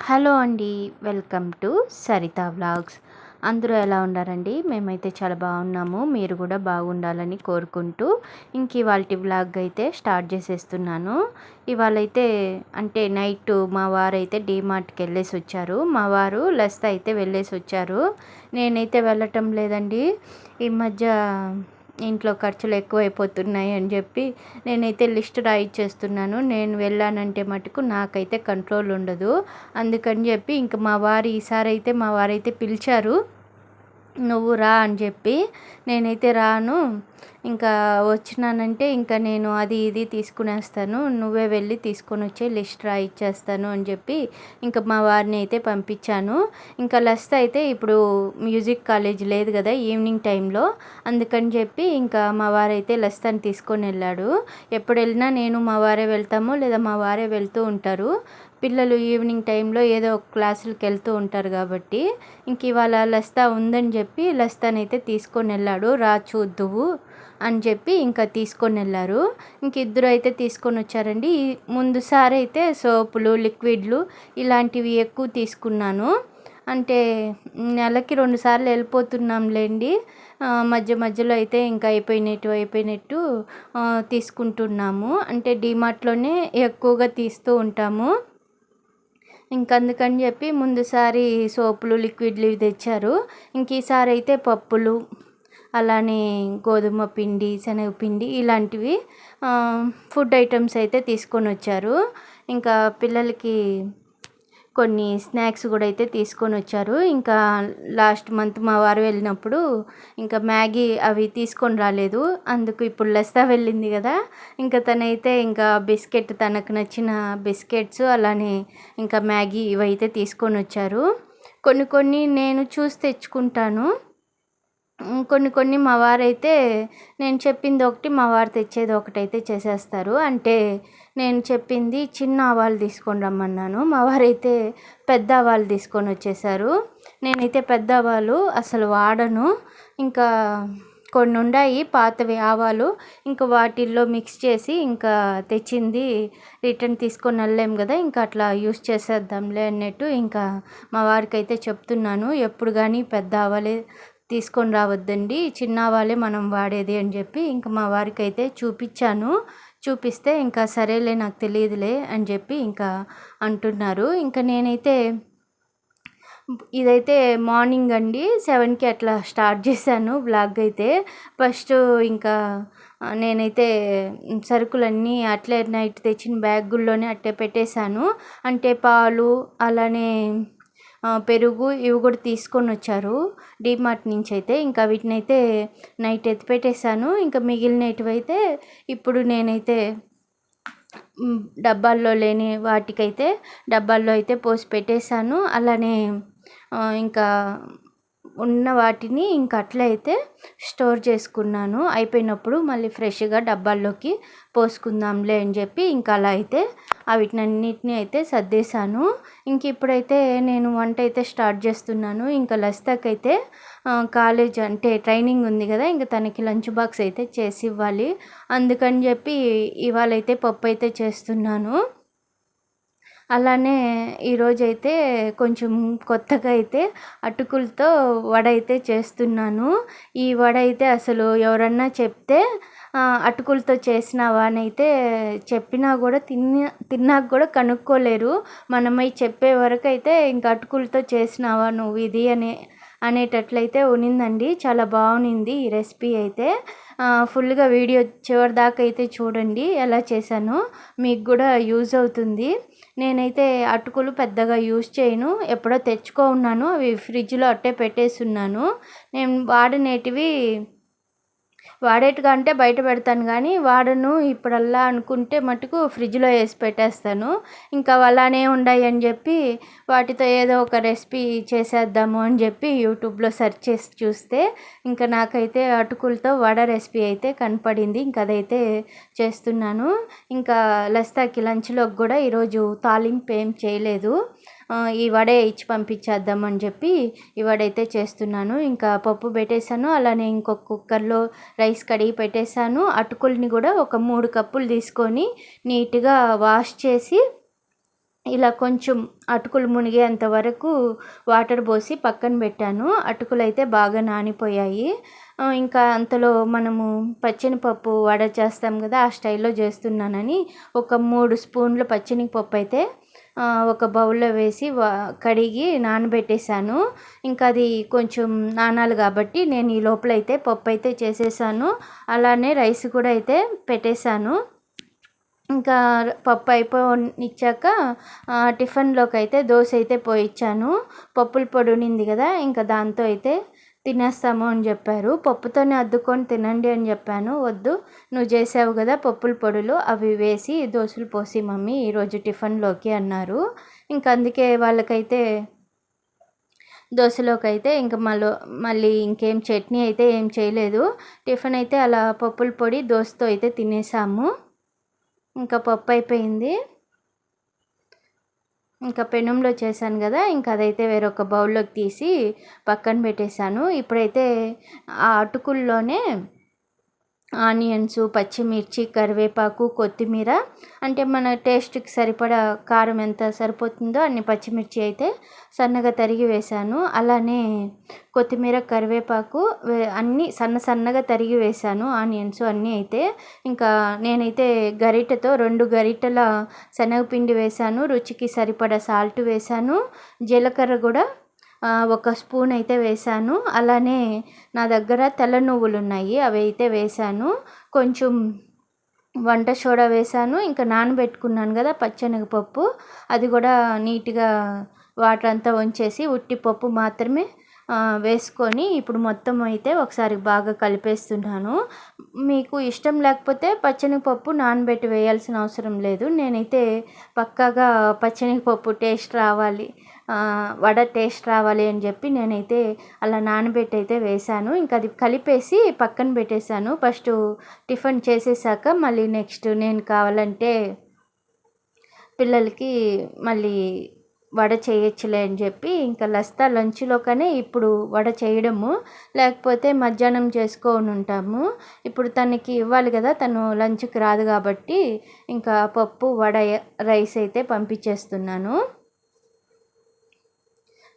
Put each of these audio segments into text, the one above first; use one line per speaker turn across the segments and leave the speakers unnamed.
Hello అండి. Welcome to Saritha vlogs. అందరూ ఎలా ఉన్నారండి? మేమైతే చాలా బాగున్నాము. మీరు కూడా బాగుండాలని కోరుకుంటూ ఇవాల్టి వ్లాగ్ అయితే స్టార్ట్ చేసేస్తున్నాను. ఇవాళైతే అంటే నైట్ మా వారైతే డీమార్ట్కి వెళ్ళేసి వచ్చారు. మా వారు లస్తా అయితే వెళ్ళేసి వచ్చారు. నేనైతే వెళ్ళటం లేదండి. ఈ మధ్య ఇంట్లో ఖర్చులు ఎక్కువైపోతున్నాయి అని చెప్పి నేనైతే లిస్ట్ రాయిచ్చేస్తున్నాను. నేను వెళ్ళానంటే మటుకు నాకైతే కంట్రోల్ ఉండదు. అందుకని చెప్పి ఇంక మా వారైతే పిలిచారు, నువ్వు రా అని చెప్పి. నేనైతే రాను, ఇంకా వచ్చినానంటే ఇంకా నేను అది ఇది తీసుకునేస్తాను, నువ్వే వెళ్ళి తీసుకొని వచ్చే లిస్ట్ రాయిచ్చేస్తాను అని చెప్పి ఇంకా మా వారిని అయితే పంపించాను. ఇంకా లస్తా అయితే ఇప్పుడు మ్యూజిక్ కాలేజ్ లేదు కదా ఈవినింగ్ టైంలో, అందుకని చెప్పి ఇంకా మా వారైతే లస్తాని తీసుకొని వెళ్ళాడు. ఎప్పుడు వెళ్ళినా నేను మా వారే వెళ్తాము, లేదా మా వారే వెళ్తూ ఉంటారు. పిల్లలు ఈవినింగ్ టైంలో ఏదో ఒక క్లాసులకు వెళ్తూ ఉంటారు కాబట్టి ఇంక ఇవాళ లస్తా ఉందని చెప్పి లస్తానైతే తీసుకొని వెళ్ళాడు. రా చూద్దువు అని చెప్పి ఇంకా తీసుకొని వెళ్ళారు. ఇంక ఇద్దరు అయితే తీసుకొని వచ్చారండి. ముందుసారి అయితే సోపులు, లిక్విడ్లు ఇలాంటివి ఎక్కువ తీసుకున్నాను. అంటే నెలకి 2 సార్లు వెళ్ళిపోతున్నాంలేండి. మధ్య మధ్యలో అయితే ఇంకా అయిపోయినట్టు తీసుకుంటున్నాము. అంటే డీమార్ట్లోనే ఎక్కువగా తీస్తూ ఉంటాము. అందుకని చెప్పి ముందుసారి సోపులు, లిక్విడ్లు ఇవి తెచ్చారు. ఈసారి అయితే పప్పులు, అలానే గోధుమ పిండి, శనగపిండి ఇలాంటివి ఫుడ్ ఐటమ్స్ అయితే తీసుకొని వచ్చారు. ఇంకా పిల్లలకి కొన్ని స్నాక్స్ కూడా అయితే తీసుకొని వచ్చారు. ఇంకా లాస్ట్ మంత్ మా వారు వెళ్ళినప్పుడు ఇంకా మ్యాగీ అవి తీసుకొని రాలేదు. అందుకు ఇప్పుడు లస్తా వెళ్ళింది కదా, ఇంకా తనైతే ఇంకా బిస్కెట్, తనకు నచ్చిన బిస్కెట్స్, అలానే ఇంకా మ్యాగీ ఇవైతే తీసుకొని వచ్చారు. కొన్ని నేను చూసి తెచ్చుకుంటాను. కొన్ని మా వారైతే నేను చెప్పింది ఒకటి, మా వారు తెచ్చేది ఒకటైతే చేసేస్తారు. అంటే నేను చెప్పింది చిన్న ఆవాలు తీసుకొని రమ్మన్నాను, మా వారైతే పెద్ద ఆవాలు తీసుకొని వచ్చేసారు. నేనైతే పెద్ద ఆవాలు అసలు వాడను. ఇంకా కొన్ని ఉన్నాయి పాతవి ఆవాలు, ఇంకా వాటిల్లో మిక్స్ చేసి ఇంకా తెచ్చింది రిటర్న్ తీసుకొని వెళ్ళలేము కదా, ఇంకా అట్లా యూస్ చేసేద్దాంలే అన్నట్టు ఇంకా మా వారికి అయితే చెప్తున్నాను, ఎప్పుడు కానీ పెద్ద ఆవాలే తీసుకొని రావద్దండి, చిన్న ఆవాలే మనం వాడేది అని చెప్పి ఇంకా మా వారికి అయితే చూపించాను. చూపిస్తే ఇంకా సరేలే నాకు తెలియదులే అని చెప్పి ఇంకా అంటున్నారు. ఇంకా నేనైతే ఇదైతే మార్నింగ్ అండి 7కి అట్లా స్టార్ట్ చేశాను వ్లాగ్ అయితే. ఫస్ట్ ఇంకా నేనైతే సరుకులన్నీ అట్లే నైట్ తెచ్చిన బ్యాగుల్లోనే అట్టే పెట్టేశాను. అంటే పాలు, అలానే పెరుగు ఇవి కూడా తీసుకొని వచ్చారు డీమార్ట్ నుంచి అయితే. ఇంకా వీటినైతే నైట్ ఎత్తి పెట్టేశాను. ఇంకా మిగిలినవి అయితే ఇప్పుడు నేనైతే డబ్బాల్లో లేని వాటికైతే డబ్బాల్లో అయితే పోసి పెట్టేశాను. అలానే ఇంకా ఉన్న వాటిని ఇంకా అట్లయితే స్టోర్ చేసుకున్నాను. అయిపోయినప్పుడు మళ్ళీ ఫ్రెష్గా డబ్బాల్లోకి పోసుకుందాంలే అని చెప్పి ఇంకా అలా అయితే వీటినన్నిటిని అయితే సర్దేశాను. ఇప్పుడైతే నేను వంట అయితే స్టార్ట్ చేస్తున్నాను. ఇంకా లస్తాకైతే కాలేజ్ అంటే ట్రైనింగ్ ఉంది కదా, ఇంకా తనకి లంచ్ బాక్స్ అయితే చేసి ఇవ్వాలి. అందుకని చెప్పి ఇవాళైతే పప్పు అయితే చేస్తున్నాను. అలానే ఈరోజైతే కొంచెం కొత్తగా అయితే అటుకులతో వడ అయితే చేస్తున్నాను. ఈ వడ అయితే అసలు ఎవరన్నా చెప్తే అటుకులతో చేసినావా అని అయితే చెప్పినా కూడా తిన్నాక కూడా కనుక్కోలేరు. మనమై చెప్పే వరకు అయితే ఇంకా అటుకులతో చేసినావా నువ్వు ఇది అనేటట్లయితే ఉన్నిందండి. చాలా బాగుంది ఈ రెసిపీ అయితే. ఫుల్గా వీడియో చివరి దాకా అయితే చూడండి ఎలా చేశానో, మీకు కూడా యూజ్ అవుతుంది. నేనైతే అటుకులు పెద్దగా యూజ్ చేయను, ఎప్పుడో తెచ్చుకున్నాను, అవి ఫ్రిడ్జ్లో అట్టే పెట్టేసి ఉన్నాను. నేను వాడేట్టుగా అంటే బయట పెడతాను కానీ వాడను. ఇప్పుడల్లా అనుకుంటే మటుకు ఫ్రిడ్జ్లో వేసి పెట్టేస్తాను. ఇంకా అలానే ఉన్నాయి అని చెప్పి వాటితో ఏదో ఒక రెసిపీ చేసేద్దాము అని చెప్పి యూట్యూబ్లో సెర్చ్ చేసి చూస్తే ఇంకా నాకైతే అటుకులతో వడ రెసిపీ అయితే కనపడింది. ఇంకా అదైతే చేస్తున్నాను. ఇంకా లస్తాకి లంచ్లోకి కూడా ఈరోజు తాలింపు ఏం చేయలేదు, ఈ వడే ఇచ్చి పంపించేద్దామని చెప్పి ఈ వడైతే చేస్తున్నాను. ఇంకా పప్పు పెట్టేశాను, అలానే ఇంకొక కుక్కర్లో రైస్ కడిగి పెట్టేశాను. అటుకుల్ని కూడా ఒక 3 కప్పులు తీసుకొని నీట్గా వాష్ చేసి ఇలా కొంచెం అటుకులు మునిగేంత వరకు వాటర్ పోసి పక్కన పెట్టాను. అటుకులైతే బాగా నానిపోయాయి. ఇంకా అంతలో మనము పచ్చెనపప్పు వడ చేస్తాం కదా, ఆ స్టైల్లో చేస్తున్నానని ఒక 3 స్పూన్లు పచ్చెనగపప్పు అయితే ఒక బౌల్లో వేసి కడిగి నానబెట్టేశాను. ఇంకా అది కొంచెం నానాలి కాబట్టి నేను ఈ లోపలైతే పప్పు అయితే చేసేసాను. అలానే రైస్ కూడా అయితే పెట్టేశాను. ఇంకా పప్పు అయిపోనిచ్చాక టిఫిన్లోకి అయితే దోశ అయితే పోయిచ్చాను. పప్పుల పొడి ఉన్నింది కదా, ఇంకా దాంతో అయితే తినేస్తాము అని చెప్పారు. పప్పుతోనే అద్దుకొని తినండి అని చెప్పాను. వద్దు, నువ్వు చేసావు కదా పప్పుల పొడులు, అవి వేసి దోశలు పోసి మమ్మీ ఈరోజు టిఫిన్లోకి అన్నారు. ఇంకా అందుకే వాళ్ళకైతే దోశలోకి అయితే ఇంకా మళ్ళీ ఇంకేం చట్నీ అయితే ఏం చేయలేదు. టిఫిన్ అయితే అలా పప్పుల పొడి దోశతో అయితే తినేసాము. ఇంకా పప్పు అయిపోయింది. ఇంకా పెనంలో చేశాను కదా, ఇంకా అదైతే వేరొక బౌల్లోకి తీసి పక్కన పెట్టేశాను. ఇప్పుడైతే ఆ అటుకుల్లోనే ఆనియన్స్, పచ్చిమిర్చి, కరివేపాకు, కొత్తిమీర, అంటే మన టేస్ట్కి సరిపడా కారం ఎంత సరిపోతుందో అన్ని పచ్చిమిర్చి అయితే సన్నగా తరిగి వేశాను. అలానే కొత్తిమీర, కరివేపాకు అన్నీ సన్నగా తరిగి వేశాను. ఆనియన్స్ అన్నీ అయితే ఇంకా నేనైతే గరిటెతో 2 గరిటెల శనగపిండి వేశాను. రుచికి సరిపడా సాల్ట్ వేశాను. జీలకర్ర కూడా 1 స్పూన్ అయితే వేశాను. అలానే నా దగ్గర తెల్ల నువ్వులు ఉన్నాయి, అవి అయితే వేశాను. కొంచెం వంట సోడా వేశాను. ఇంకా నానబెట్టుకున్నాను కదా పచ్చెనగపప్పు, అది కూడా నీట్గా వాటర్ అంతా వంచేసి ఉట్టి పప్పు మాత్రమే వేసుకొని ఇప్పుడు మొత్తం అయితే ఒకసారి బాగా కలిపేస్తున్నాను. మీకు ఇష్టం లేకపోతే పచ్చెనగపప్పు నానబెట్టి వేయాల్సిన అవసరం లేదు. నేనైతే పక్కాగా పచ్చెనగపప్పు టేస్ట్ రావాలి, వడ టేస్ట్ రావాలి అని చెప్పి నేనైతే అలా నానబెట్టి అయితే వేశాను. ఇంకా అది కలిపేసి పక్కన పెట్టేశాను. ఫస్ట్ టిఫిన్ చేసేసాక మళ్ళీ నెక్స్ట్ నేను కావాలంటే పిల్లలకి మళ్ళీ వడ చేయొచ్చులే అని చెప్పి ఇంకా లస్తా లంచ్లోకనే ఇప్పుడు వడ చేయడము, లేకపోతే మధ్యాహ్నం చేసుకొని ఉంటాము. ఇప్పుడు తనకి ఇవ్వాలి కదా, తను లంచ్కి రాదు కాబట్టి ఇంకా పప్పు వడ రైస్ అయితే పంపించేస్తున్నాను.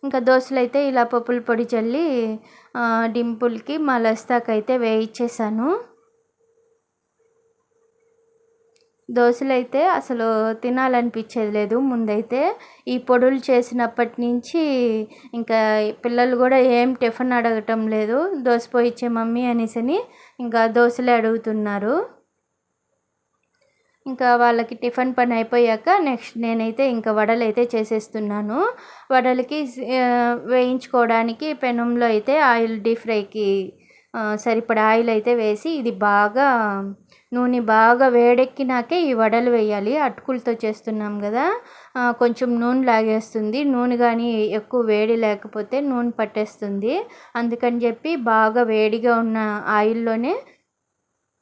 ఇంకా దోశలు అయితే ఇలా పప్పుల పొడి చల్లి డింపుల్కి మా లస్తాకైతే వేయించేసాను. దోశలు అయితే అసలు తినాలనిపించేది లేదు ముందైతే. ఈ పొడులు చేసినప్పటి నుంచి ఇంకా పిల్లలు కూడా ఏం టిఫిన్ అడగటం లేదు, దోశ పోయిచ్చే మమ్మీ అనేసని ఇంకా దోశలే అడుగుతున్నారు. ఇంకా వాళ్ళకి టిఫిన్ పని అయిపోయాక నెక్స్ట్ నేనైతే ఇంకా వడలు అయితే చేసేస్తున్నాను. వడలకి వేయించుకోవడానికి పెనంలో అయితే ఆయిల్ డీప్ ఫ్రైకి సరిపడా ఆయిల్ అయితే వేసి ఇది బాగా నూనె బాగా వేడెక్కినాకే ఈ వడలు వేయాలి. అటుకులతో చేస్తున్నాం కదా, కొంచెం నూనె లాగేస్తుంది. నూనె కానీ ఎక్కువ వేడి లేకపోతే నూనె పట్టేస్తుంది. అందుకని చెప్పి బాగా వేడిగా ఉన్న ఆయిల్లోనే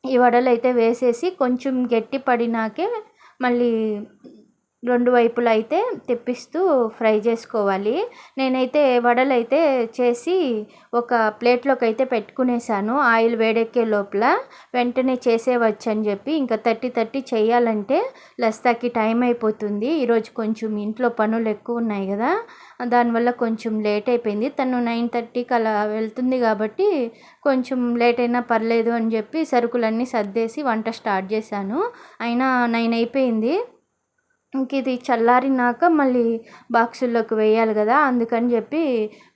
ఈ వడలు అయితే వేసేసి కొంచెం గట్టి పడినాకే మళ్ళీ 2 వైపులా అయితే తెప్పిస్తూ ఫ్రై చేసుకోవాలి. నేనైతే వడలు అయితే చేసి ఒక ప్లేట్లోకి అయితే పెట్టుకునేసాను. ఆయిల్ వేడెక్కే లోపల వెంటనే చేసేవచ్చు అని చెప్పి. ఇంకా 30 చేయాలంటే లస్తాకి టైం అయిపోతుంది. ఈరోజు కొంచెం ఇంట్లో పనులు ఎక్కువ ఉన్నాయి కదా, దానివల్ల కొంచెం లేట్ అయిపోయింది. తను 9:30కి అలా వెళ్తుంది కాబట్టి కొంచెం లేట్ అయినా పర్లేదు అని చెప్పి సరుకులన్నీ సర్దేసి వంట స్టార్ట్ చేశాను. అయినా 9 అయిపోయింది. ఇంక ఇది చల్లారినాక మళ్ళీ బాక్సుల్లోకి వేయాలి కదా, అందుకని చెప్పి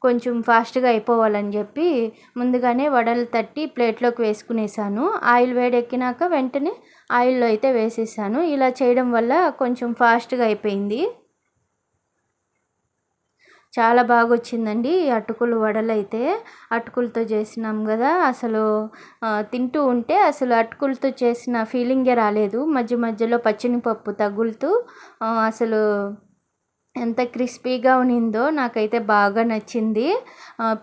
కొంచెం ఫాస్ట్గా అయిపోవాలని చెప్పి ముందుగానే వడలు తట్టి ప్లేట్లోకి వేసుకునేసాను. ఆయిల్ వేడెక్కినాక వెంటనే ఆయిల్లో అయితే వేసేసాను. ఇలా చేయడం వల్ల కొంచెం ఫాస్ట్గా అయిపోయింది. చాలా బాగా వచ్చిందండి ఈ అటుకులు వడలు అయితే. అటుకులతో చేసినాం కదా, అసలు తింటూ ఉంటే అసలు అటుకులతో చేసిన ఫీలింగే రాలేదు. మధ్యలో పచ్చెనగపప్పు తగులుతూ అసలు ఎంత క్రిస్పీగా ఉన్నిందో నాకైతే బాగా నచ్చింది.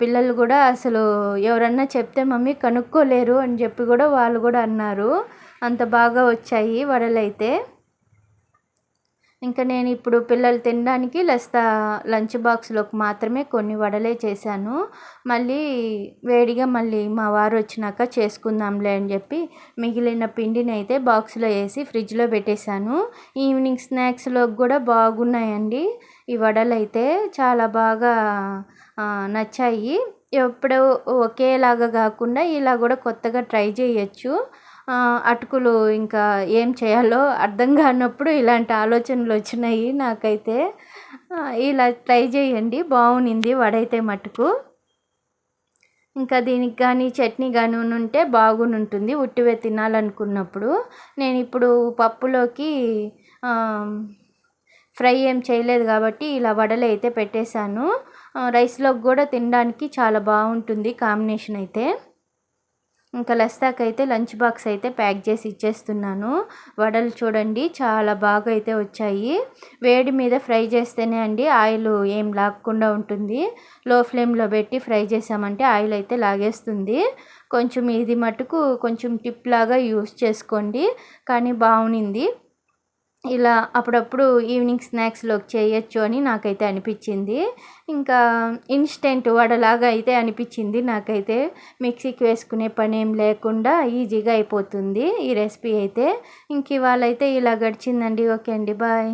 పిల్లలు కూడా అసలు ఎవరన్నా చెప్తే మమ్మీ కనుక్కోలేరు అని చెప్పి కూడా వాళ్ళు కూడా అన్నారు. అంత బాగా వచ్చాయి వడలైతే. ఇంకా నేను ఇప్పుడు పిల్లలు తినడానికి లస్తా లంచ్ బాక్స్‌లోకి మాత్రమే కొన్ని వడలే చేశాను. మళ్ళీ వేడిగా మళ్ళీ మా వారు వచ్చినాక చేసుకుందాంలే అని చెప్పి మిగిలిన పిండినైతే బాక్స్‌లో ఏసి ఫ్రిడ్జ్‌లో పెట్టేశాను. ఈవినింగ్ స్నాక్స్‌లోకి కూడా బాగున్నాయండి. ఈ వడలైతే చాలా బాగా నచ్చాయి. ఎప్పుడు ఒకేలాగా కాకుండా ఇలా కూడా కొత్తగా ట్రై చేయొచ్చు. అటుకులు ఇంకా ఏం చేయాలో అర్థం కానప్పుడు ఇలాంటి ఆలోచనలు వచ్చినాయి నాకైతే. ఇలా ట్రై చేయండి, బాగుంది వడైతే మటుకు. ఇంకా దీనికి కానీ చట్నీ కానీ ఉంటే బాగుంటుంది ఉట్టివే తినాలనుకున్నప్పుడు. నేను ఇప్పుడు పప్పులోకి ఫ్రై ఏం చేయలేదు కాబట్టి ఇలా వడలు అయితే పెట్టేశాను. రైస్లోకి కూడా తినడానికి చాలా బాగుంటుంది కాంబినేషన్ అయితే. ఇంకా లస్తాకైతే లంచ్ బాక్స్ అయితే ప్యాక్ చేసి ఇచ్చేస్తున్నాను. వడలు చూడండి చాలా బాగా అయితే వచ్చాయి. వేడి మీద ఫ్రై చేస్తేనే అండి ఆయిల్ ఏం లాగకుండా ఉంటుంది. లో ఫ్లేమ్లో పెట్టి ఫ్రై చేసామంటే ఆయిల్ అయితే లాగేస్తుంది. కొంచెం ఇది మటుకు కొంచెం టిప్ లాగా యూస్ చేసుకోండి, కానీ బాగుంది. ఇలా అప్పుడప్పుడు ఈవినింగ్ స్నాక్స్‌లోకి చేయొచ్చు అని నాకైతే అనిపించింది. ఇంకా ఇన్‌స్టెంట్ వడలాగా అయితే అనిపించింది నాకైతే. మిక్సీకి వేసుకునే పనేం లేకుండా ఈజీగా అయిపోతుంది ఈ రెసిపీ అయితే. ఇంక ఇవాళైతే ఇలా గడిచిందండి. ఓకే అండి. బాయ్.